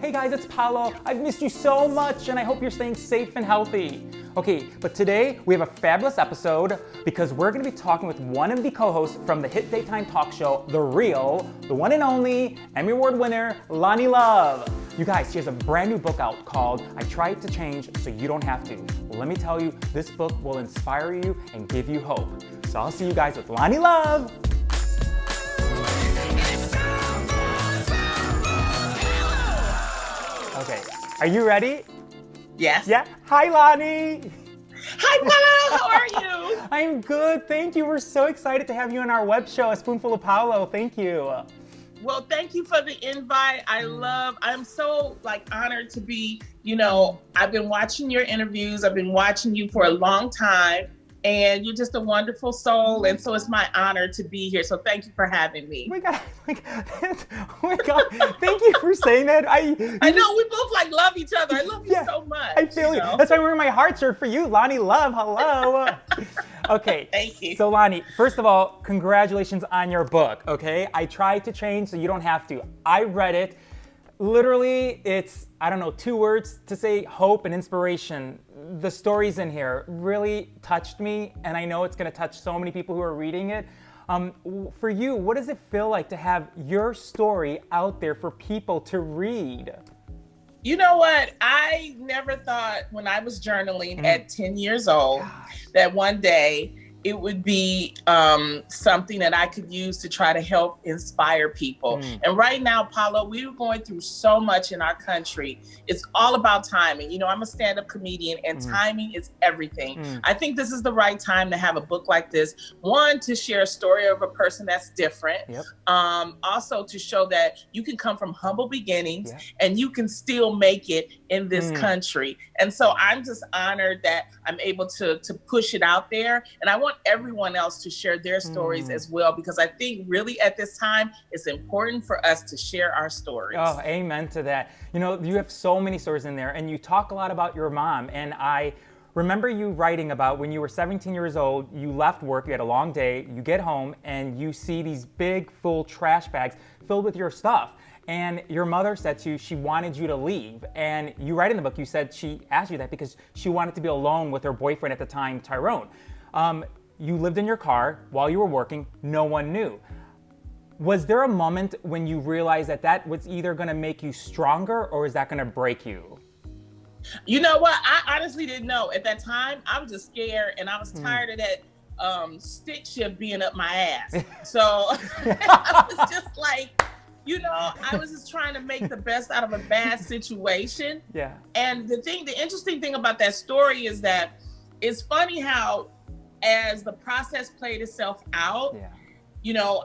Hey guys, it's Paolo. I've missed you so much and I hope you're staying safe and healthy. Okay, but today we have a fabulous episode because we're gonna be talking with one of the co-hosts from the hit daytime talk show, The Real, the one and only Emmy Award winner, Loni Love. You guys, she has a brand new book out called I Tried to Change So You Don't Have to. Well, let me tell you, this book will inspire you and give you hope. So I'll see you guys with Loni Love. Okay, are you ready? Yes. Yeah. Hi, Loni. Hi, Paolo. How are you? I'm good, thank you. We're so excited to have you on our web show, A Spoonful of Paolo. Thank you. Well, thank you for the invite. I'm so honored to be, I've been watching your interviews. I've been watching you for a long time. And you're just a wonderful soul, and so it's my honor to be here. So thank you for having me. Oh my God, thank you for saying that. I know we both love each other. I love you so much. I feel you. That's why I'm wearing my heart shirt for you, Loni Love. Hello. Okay. Thank you. So Loni, first of all, congratulations on your book. Okay, I Tried to Change So You Don't Have to. I read it. Literally, it's, 2 words to say: hope and inspiration. The stories in here really touched me, and I know it's going to touch so many people who are reading it. For you, what does it feel like to have your story out there for people to read? You know what? I never thought when I was journaling at 10 years old that one day it would be something that I could use to try to help inspire people. And right now, Paolo, we're going through so much in our country. It's all about timing. I'm a stand-up comedian, and timing is everything. I think this is the right time to have a book like this. One, to share a story of a person that's different. Yep. Also to show that you can come from humble beginnings and you can still make it in this country. And so I'm just honored that I'm able to push it out there. And I want everyone else to share their stories as well, because I think really at this time, it's important for us to share our stories. Oh, amen to that. You have so many stories in there, and you talk a lot about your mom. And I remember you writing about when you were 17 years old, you left work, you had a long day, you get home, and you see these big, full trash bags filled with your stuff. And your mother said to you she wanted you to leave. And you write in the book, you said she asked you that because she wanted to be alone with her boyfriend at the time, Tyrone. You lived in your car while you were working, no one knew. Was there a moment when you realized that was either gonna make you stronger or is that gonna break you? You know what? I honestly didn't know. At that time, I was just scared, and I was tired of that stick shift being up my ass. So I was just I was just trying to make the best out of a bad situation. Yeah. And the interesting thing about that story is that it's funny how, as the process played itself out,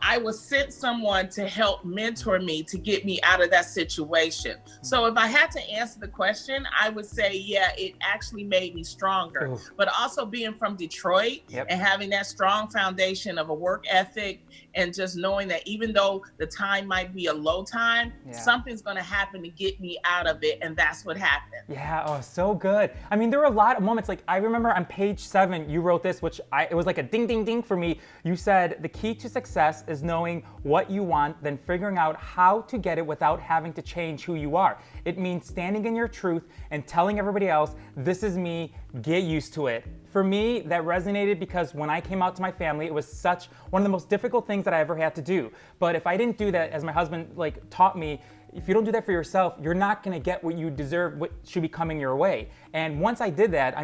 I was sent someone to help mentor me to get me out of that situation. So if I had to answer the question, I would say, it actually made me stronger. Oof. But also being from Detroit and having that strong foundation of a work ethic, and just knowing that even though the time might be a low time, something's going to happen to get me out of it. And that's what happened. Yeah, oh, so good. I mean, there were a lot of moments. I remember on page 7, you wrote this, it was like a ding, ding, ding for me. You said, the key to success is knowing what you want, then figuring out how to get it without having to change who you are. It means standing in your truth and telling everybody else, this is me, get used to it. For me, that resonated because when I came out to my family, it was such one of the most difficult things that I ever had to do. But if I didn't do that, as my husband taught me, if you don't do that for yourself, you're not gonna get what you deserve, what should be coming your way. And once I did that,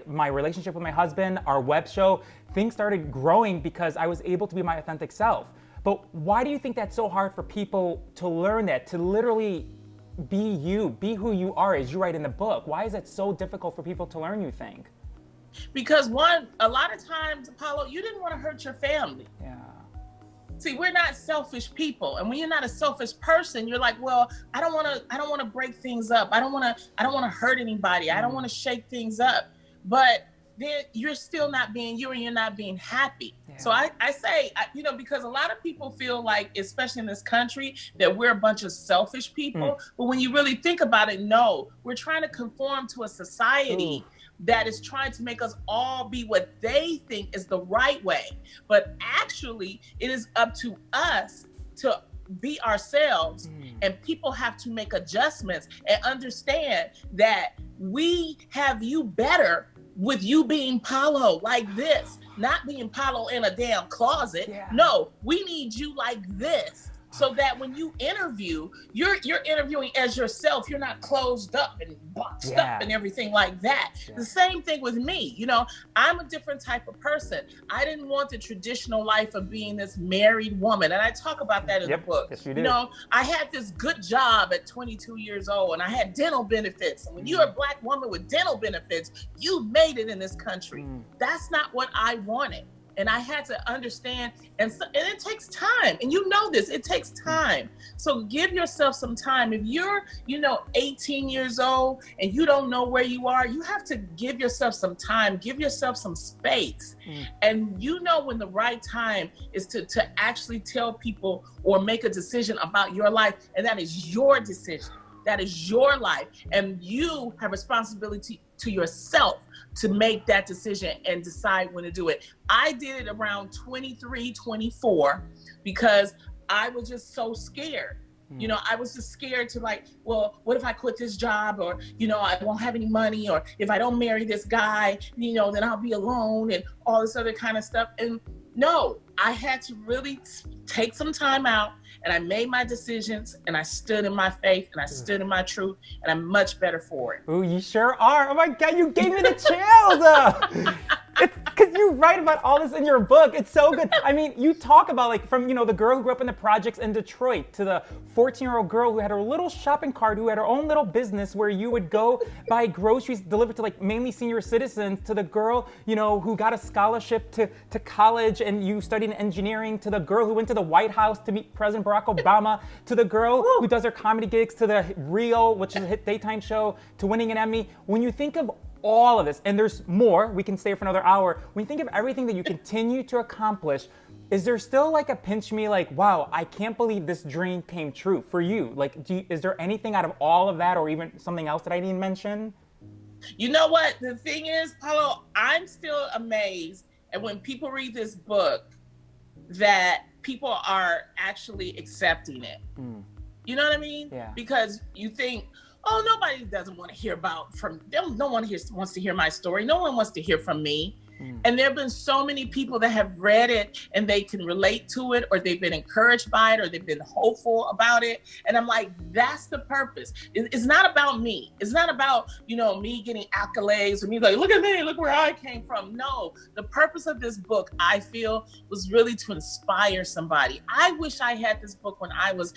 my relationship with my husband, our web show, things started growing because I was able to be my authentic self. But why do you think that's so hard for people to learn that, to literally be you, be who you are, as you write in the book? Why is that so difficult for people to learn, you think? Because a lot of times, Apollo, you didn't want to hurt your family. Yeah. See, we're not selfish people, and when you're not a selfish person, you're like, well, I don't want to break things up. I don't want to hurt anybody. I don't want to shake things up. But then you're still not being you, and you're not being happy. Yeah. So I say, because a lot of people feel like, especially in this country, that we're a bunch of selfish people. But when you really think about it, no, we're trying to conform to a society that is trying to make us all be what they think is the right way. But actually, it is up to us to be ourselves, and people have to make adjustments and understand that we have you better with you being Paulo like this, not being Paulo in a damn closet. Yeah. No, we need you like this. So that when you interview, you're interviewing as yourself. You're not closed up and boxed up and everything like that. The same thing with me. You know, I'm a different type of person. I didn't want the traditional life of being this married woman. And I talk about that in the book. Yes, you do. You know, I had this good job at 22 years old and I had dental benefits. And when you're a Black woman with dental benefits, you made it in this country. That's not what I wanted. And I had to understand, and it takes time. And you know this, it takes time. So give yourself some time. If you're, 18 years old and you don't know where you are, you have to give yourself some time, give yourself some space. And you know when the right time is to actually tell people or make a decision about your life. And that is your decision. That is your life. And you have responsibility to yourself to make that decision and decide when to do it. I did it around 23, 24, because I was just so scared. I was just scared to well, what if I quit this job, or, I won't have any money, or if I don't marry this guy, then I'll be alone and all this other kind of stuff. And no, I had to really take some time out, and I made my decisions, and I stood in my faith, and I stood in my truth, and I'm much better for it. Ooh, you sure are. Oh my God, you gave me the chills. It's because you write about all this in your book. It's so good. I mean, you talk about from, the girl who grew up in the projects in Detroit to the 14-year-old girl who had her little shopping cart, who had her own little business where you would go buy groceries delivered to mainly senior citizens, to the girl, who got a scholarship to college and you studied engineering, to the girl who went to the White House to meet President Barack Obama, to the girl who does her comedy gigs, to the Rio, which is a hit daytime show, to winning an Emmy. When you think of all of this, and there's more, we can stay for another hour. When you think of everything that you continue to accomplish, is there still a pinch me wow, I can't believe this dream came true for you? Is there anything out of all of that, or even something else that I didn't mention? You know what? The thing is, Paulo, I'm still amazed. And when people read this book, that people are actually accepting it. You know what I mean? Yeah. Because you think, oh, nobody doesn't want to hear no one here wants to hear my story. No one wants to hear from me. And there have been so many people that have read it and they can relate to it, or they've been encouraged by it, or they've been hopeful about it. And I'm like, that's the purpose. It's not about me. It's not about, me getting accolades or me look at me, look where I came from. No, the purpose of this book, I feel, was really to inspire somebody. I wish I had this book when I was,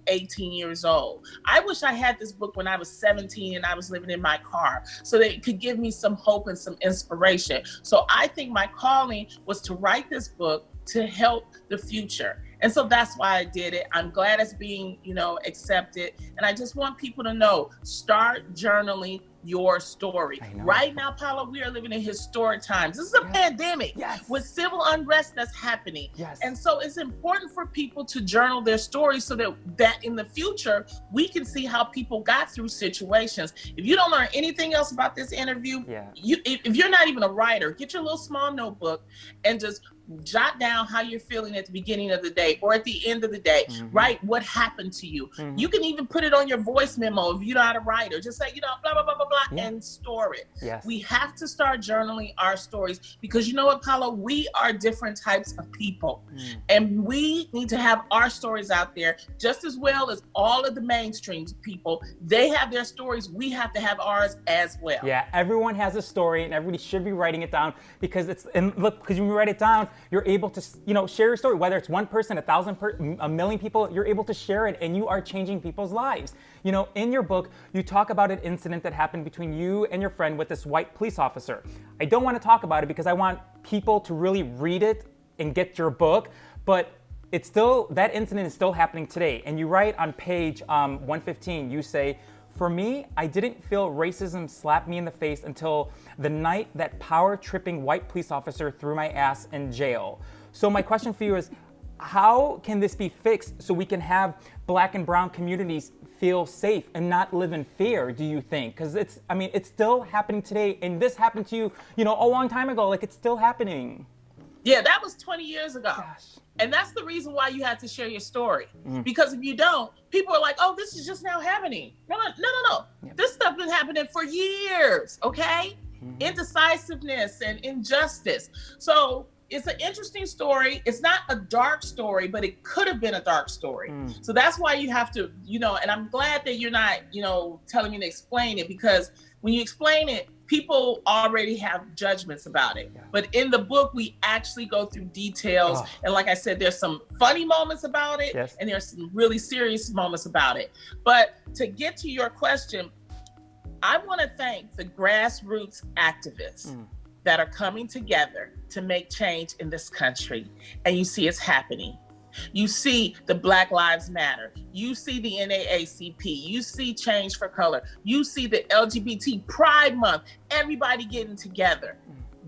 18 years old. I wish I had this book when I was 17 and I was living in my car, so that it could give me some hope and some inspiration. So I think my calling was to write this book to help the future. And so that's why I did it. I'm glad it's being, accepted. And I just want people to know, start journaling your story. Right now, Paulo, we are living in historic times. This is a pandemic with civil unrest that's happening. And so it's important for people to journal their stories, so that in the future, we can see how people got through situations. If you don't learn anything else about this interview, if you're not even a writer, get your little small notebook and just jot down how you're feeling at the beginning of the day or at the end of the day. Write what happened to you. You can even put it on your voice memo if you're not a writer. Just say, blah, blah, blah, blah, blah, and store it. We have to start journaling our stories, because you know what, Paulo? We are different types of people. And we need to have our stories out there just as well as all of the mainstream people. They have their stories. We have to have ours as well. Yeah, everyone has a story, and everybody should be writing it down, because because when you write it down, you're able to, share your story. Whether it's one person, 1,000, a million people, you're able to share it, and you are changing people's lives. In your book, you talk about an incident that happened between you and your friend with this white police officer. I don't want to talk about it because I want people to really read it and get your book, but that incident is still happening today. And you write on page 115, you say, "For me, I didn't feel racism slap me in the face until the night that power-tripping white police officer threw my ass in jail." So my question for you is, how can this be fixed so we can have Black and brown communities feel safe and not live in fear, do you think? Because it's still happening today, and this happened to you, a long time ago. It's still happening. Yeah, that was 20 years ago. Gosh. And that's the reason why you have to share your story. Because if you don't, people are like, oh, this is just now happening. No. Yeah. This stuff been happening for years, okay? Indecisiveness and injustice. So it's an interesting story. It's not a dark story, but it could have been a dark story. So that's why you have to, and I'm glad that you're not, telling me to explain it, because when you explain it, people already have judgments about it. Yeah. But in the book, we actually go through details. Oh. And like I said, there's some funny moments about it, yes, and there's some really serious moments about it. But to get to your question, I want to thank the grassroots activists that are coming together to make change in this country. And you see it's happening. You see the Black Lives Matter. You see the NAACP. You see Change for Color. You see the LGBT Pride Month. Everybody getting together.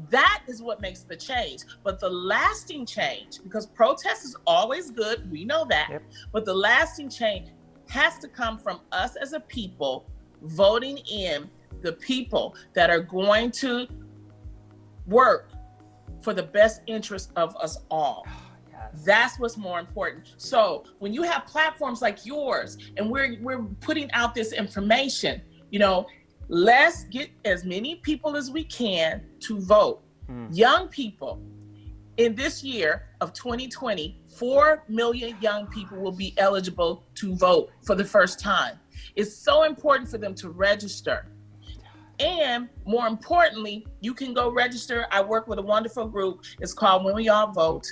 That is what makes the change. But the lasting change, because protest is always good, we know that, yep, but the lasting change has to come from us as a people voting in the people that are going to work for the best interest of us all. That's what's more important. So when you have platforms like yours and we're putting out this information, let's get as many people as we can to vote. Young people, in this year of 2020, 4 million young people will be eligible to vote for the first time. It's so important for them to register. And more importantly, you can go register. I work with a wonderful group. It's called When We All Vote.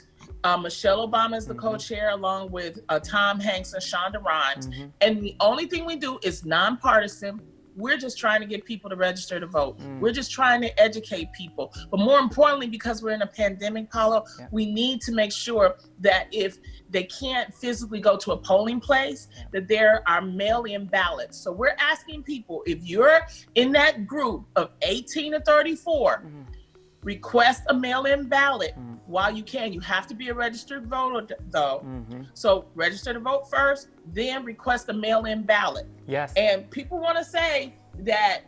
Michelle Obama is the co-chair, along with Tom Hanks and Shonda Rhimes. And the only thing we do is nonpartisan. We're just trying to get people to register to vote. We're just trying to educate people. But more importantly, because we're in a pandemic, Paulo, we need to make sure that if they can't physically go to a polling place, that there are mail-in ballots. So we're asking people, if you're in that group of 18 to 34, request a mail-in ballot while you can. You have to be a registered voter, though. So register to vote first, then request a mail-in ballot. Yes. And people want to say that,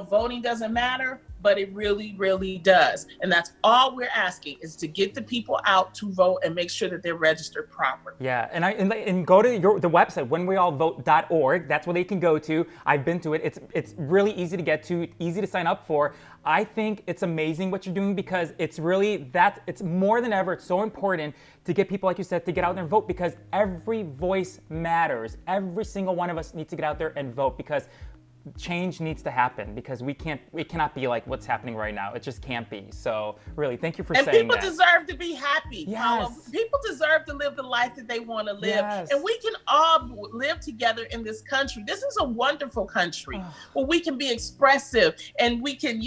voting doesn't matter, but it really, really does. And that's all we're asking, is to get the people out to vote and make sure that they're registered properly. Yeah, and go to the website, whenweallvote.org. That's where they can go to. I've been to it. It's really easy to get to, easy to sign up for. I think it's amazing what you're doing, because it's really it's more than ever. It's so important to get people, like you said, to get out there and vote, because every voice matters. Every single one of us needs to get out there and vote, because change needs to happen, because it cannot be like what's happening right now. It just can't be. So really, thank you for saying that. And people deserve to be happy. Yes. People deserve to live the life that they want to live. Yes. And we can all live together in this country. This is a wonderful country where we can be expressive and we can,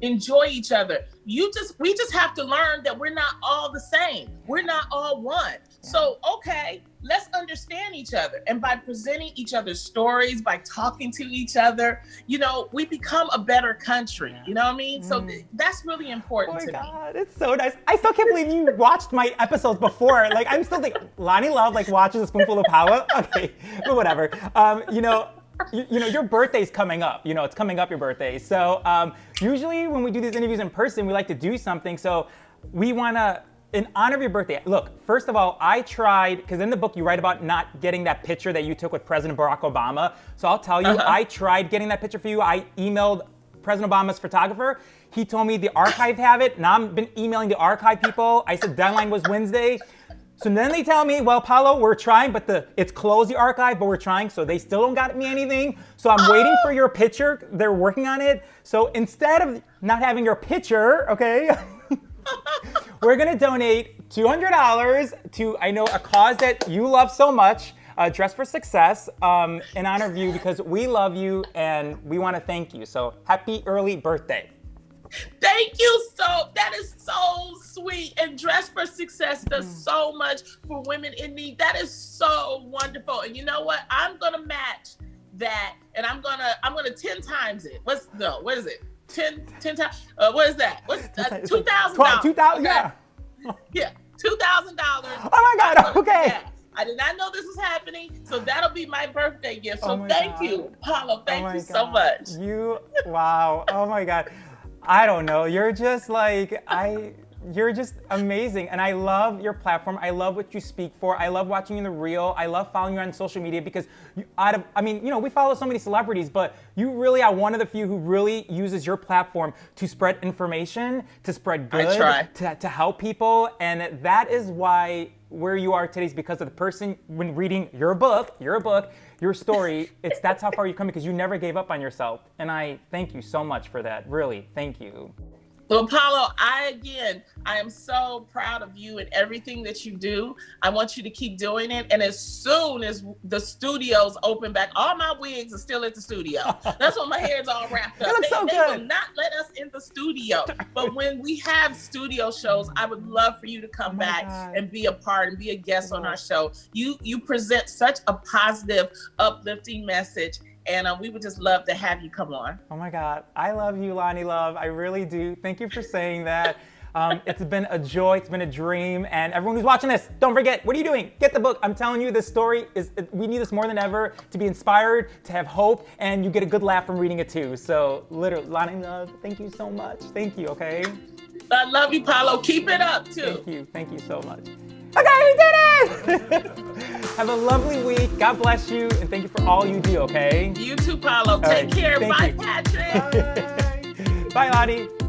enjoy each other. We just have to learn that we're not all the same. We're not all one. So, okay, let's understand each other. And by presenting each other's stories, by talking to each other, we become a better country. You know what I mean? So that's really important to me. Oh my God, it's so nice. I still can't believe you watched my episodes before. Like, I'm still Loni Love, watches a Spoonful of Power. Okay, but whatever. Your birthday's coming up. It's coming up, your birthday. So usually when we do these interviews in person, we like to do something. So we want to, in honor of your birthday, look, first of all, I tried, because in the book you write about not getting that picture that you took with President Barack Obama. So I'll tell you, I tried getting that picture for you. I emailed President Obama's photographer. He told me the archive have it. Now I've been emailing the archive people. I said deadline was Wednesday. So then they tell me, well, Paulo, we're trying, but it's closed, the archive, but we're trying. So they still don't got me anything. So I'm waiting for your picture. They're working on it. So instead of not having your picture, okay, we're going to donate $200 to, I know, a cause that you love so much, Dress for Success, in honor of you, because we love you and we want to thank you. So happy early birthday. Thank you. That is so sweet. And Dress for Success does so much for women in need. That is so wonderful. And you know what? I'm going to match that, and I'm going to 10 times it. What is it? 10 times. What is that? What's $2,000? $2,000, yeah. Yeah, $2,000. Oh my God, okay. Yeah. I did not know this was happening, so that'll be my birthday gift. So thank you, Paulo. Thank you so much. Wow. Oh my God. I don't know. You're just You're just amazing. And I love your platform. I love what you speak for. I love watching you in the reel. I love following you on social media because we follow so many celebrities, but you really are one of the few who really uses your platform to spread information, to spread good, I try. to help people. And that is why where you are today is because of the person, when reading your book, your story, that's how far you come because you never gave up on yourself. And I thank you so much for that. Really, thank you. Well, Paulo, I am so proud of you and everything that you do. I want you to keep doing it. And as soon as the studios open back, all my wigs are still at the studio. That's when my hair's all wrapped up. They will not let us in the studio. But when we have studio shows, I would love for you to come back and be a part and be a guest on our show. You present such a positive, uplifting message. And we would just love to have you come on. Oh my God. I love you, Loni Love. I really do. Thank you for saying that. It's been a joy. It's been a dream. And everyone who's watching this, don't forget, what are you doing? Get the book. I'm telling you, this story we need this more than ever to be inspired, to have hope, and you get a good laugh from reading it too. So literally, Loni Love, thank you so much. Thank you, okay? I love you, Paulo. Keep it up too. Thank you. Thank you so much. Okay, we did it! Have a lovely week. God bless you, and thank you for all you do, okay? You too, Paulo. Take care. Bye, Patrick. Bye, Loni.